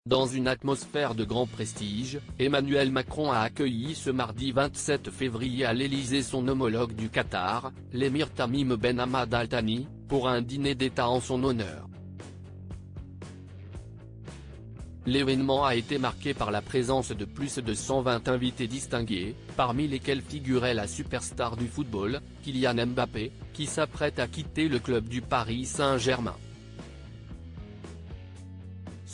Dans une atmosphère de grand prestige, Emmanuel Macron a accueilli ce mardi 27 février à l'Élysée son homologue du Qatar, l'émir Tamim Ben Hamad Al Thani, pour un dîner d'État en son honneur. L'événement a été marqué par la présence de plus de 120 invités distingués, parmi lesquels figurait la superstar du football, Kylian Mbappé, qui s'apprête à quitter le club du Paris Saint-Germain.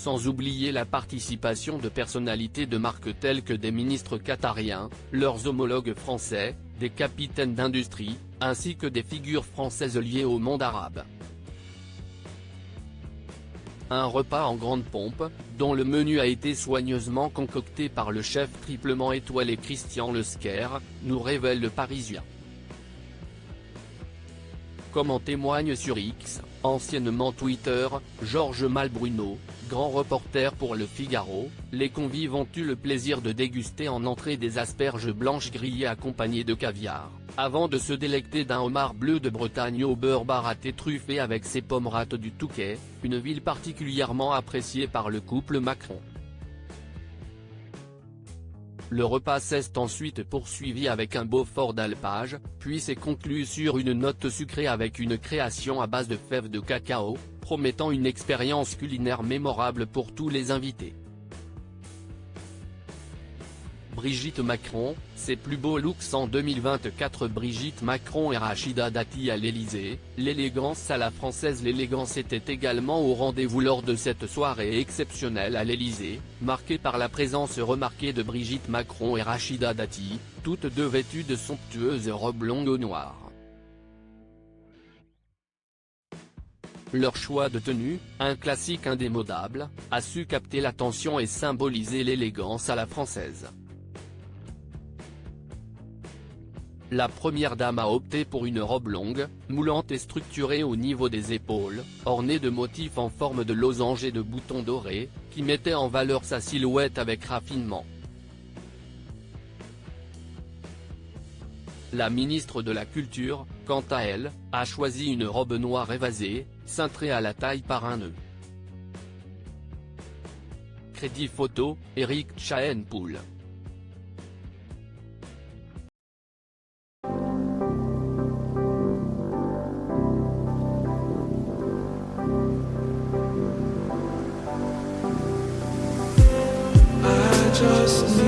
Sans oublier la participation de personnalités de marque telles que des ministres qatariens, leurs homologues français, des capitaines d'industrie, ainsi que des figures françaises liées au monde arabe. Un repas en grande pompe, dont le menu a été soigneusement concocté par le chef triplement étoilé Christian Lesquer, nous révèle Le Parisien. Comme en témoigne sur X, anciennement Twitter, Georges Malbruno, grand reporter pour Le Figaro, les convives ont eu le plaisir de déguster en entrée des asperges blanches grillées accompagnées de caviar, avant de se délecter d'un homard bleu de Bretagne au beurre baratté truffé avec ses pommes rates du Touquet, une ville particulièrement appréciée par le couple Macron. Le repas s'est ensuite poursuivi avec un Beaufort d'alpage, puis s'est conclu sur une note sucrée avec une création à base de fèves de cacao, promettant une expérience culinaire mémorable pour tous les invités. Brigitte Macron, ses plus beaux looks en 2024. Brigitte Macron et Rachida Dati à l'Élysée, l'élégance à la française. L'élégance était également au rendez-vous lors de cette soirée exceptionnelle à l'Élysée, marquée par la présence remarquée de Brigitte Macron et Rachida Dati, toutes deux vêtues de somptueuses robes longues noires. Leur choix de tenue, un classique indémodable, a su capter l'attention et symboliser l'élégance à la française. La première dame a opté pour une robe longue, moulante et structurée au niveau des épaules, ornée de motifs en forme de losange et de boutons dorés, qui mettaient en valeur sa silhouette avec raffinement. La ministre de la Culture, quant à elle, a choisi une robe noire évasée, cintrée à la taille par un nœud. Crédit photo, Éric Chahenpoul. Just